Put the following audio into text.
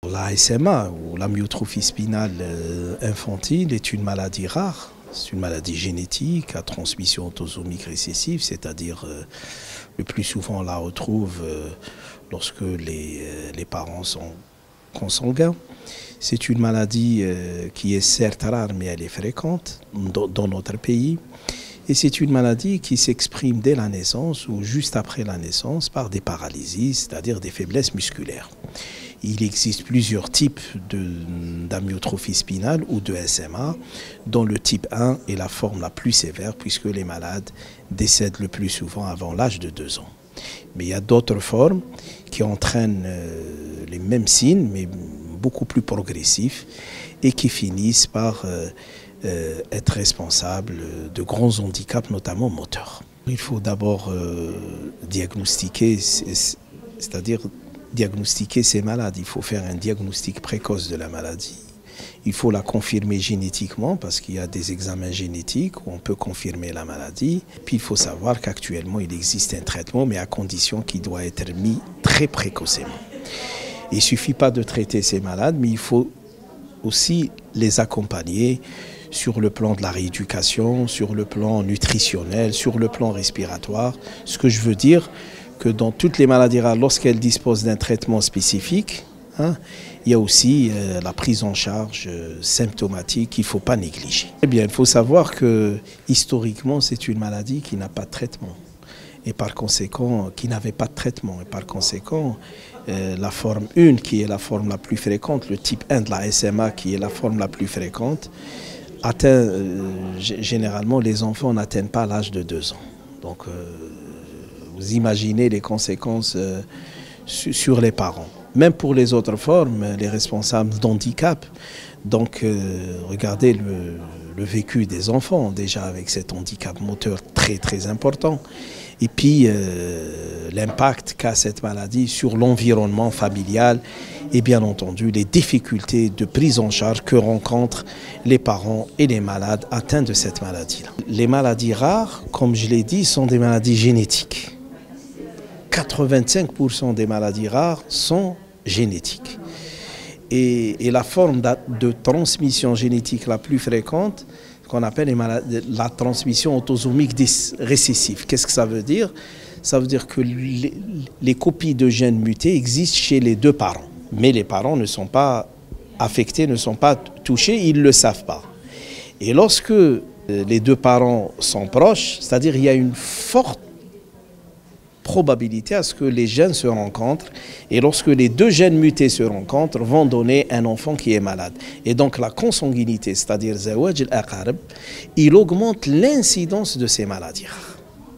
La SMA, ou l'amyotrophie spinale infantile, est une maladie rare. C'est une maladie génétique à transmission autosomique récessive, c'est-à-dire le plus souvent on la retrouve lorsque les parents sont consanguins. C'est une maladie qui est certes rare, mais elle est fréquente dans notre pays. Et c'est une maladie qui s'exprime dès la naissance ou juste après la naissance par des paralysies, c'est-à-dire des faiblesses musculaires. Il existe plusieurs types d'amyotrophie spinale ou de SMA, dont le type 1 est la forme la plus sévère puisque les malades décèdent le plus souvent avant l'âge de 2 ans. Mais il y a d'autres formes qui entraînent les mêmes signes, mais beaucoup plus progressifs et qui finissent par être responsables de grands handicaps, notamment moteurs. Il faut d'abord diagnostiquer, c'est-à-dire diagnostiquer ces malades. Il faut faire un diagnostic précoce de la maladie. Il faut la confirmer génétiquement parce qu'il y a des examens génétiques où on peut confirmer la maladie. Puis il faut savoir qu'actuellement il existe un traitement, mais à condition qu'il doit être mis très précocement. Il ne suffit pas de traiter ces malades, mais il faut aussi les accompagner sur le plan de la rééducation, sur le plan nutritionnel, sur le plan respiratoire. Ce que je veux dire, que dans toutes les maladies rares, lorsqu'elles disposent d'un traitement spécifique, il y a aussi la prise en charge symptomatique qu'il ne faut pas négliger. Eh bien, il faut savoir que historiquement, c'est une maladie qui n'a pas de traitement. Et par conséquent, qui n'avait pas de traitement. Et par conséquent, la forme 1, qui est la forme la plus fréquente, le type 1 de la SMA, qui est la forme la plus fréquente, atteint, généralement, les enfants n'atteignent pas l'âge de 2 ans. Donc, vous imaginez les conséquences sur les parents. Même pour les autres formes, les responsables d'handicap. Donc, regardez le vécu des enfants, déjà avec cet handicap moteur très très important. Et puis, l'impact qu'a cette maladie sur l'environnement familial et bien entendu les difficultés de prise en charge que rencontrent les parents et les malades atteints de cette maladie-là. Les maladies rares, comme je l'ai dit, sont des maladies génétiques. 85% des maladies rares sont génétiques. Et la forme de transmission génétique la plus fréquente, qu'on appelle la transmission autosomique récessive. Qu'est-ce que ça veut dire? Ça veut dire que les copies de gènes mutés existent chez les deux parents. Mais les parents ne sont pas affectés, ne sont pas touchés, ils ne le savent pas. Et lorsque les deux parents sont proches, c'est-à-dire il y a une forte probabilité à ce que les gènes se rencontrent et lorsque les deux gènes mutés se rencontrent vont donner un enfant qui est malade. Et donc la consanguinité, c'est-à-dire zawaj al-aqarib, il augmente l'incidence de ces maladies.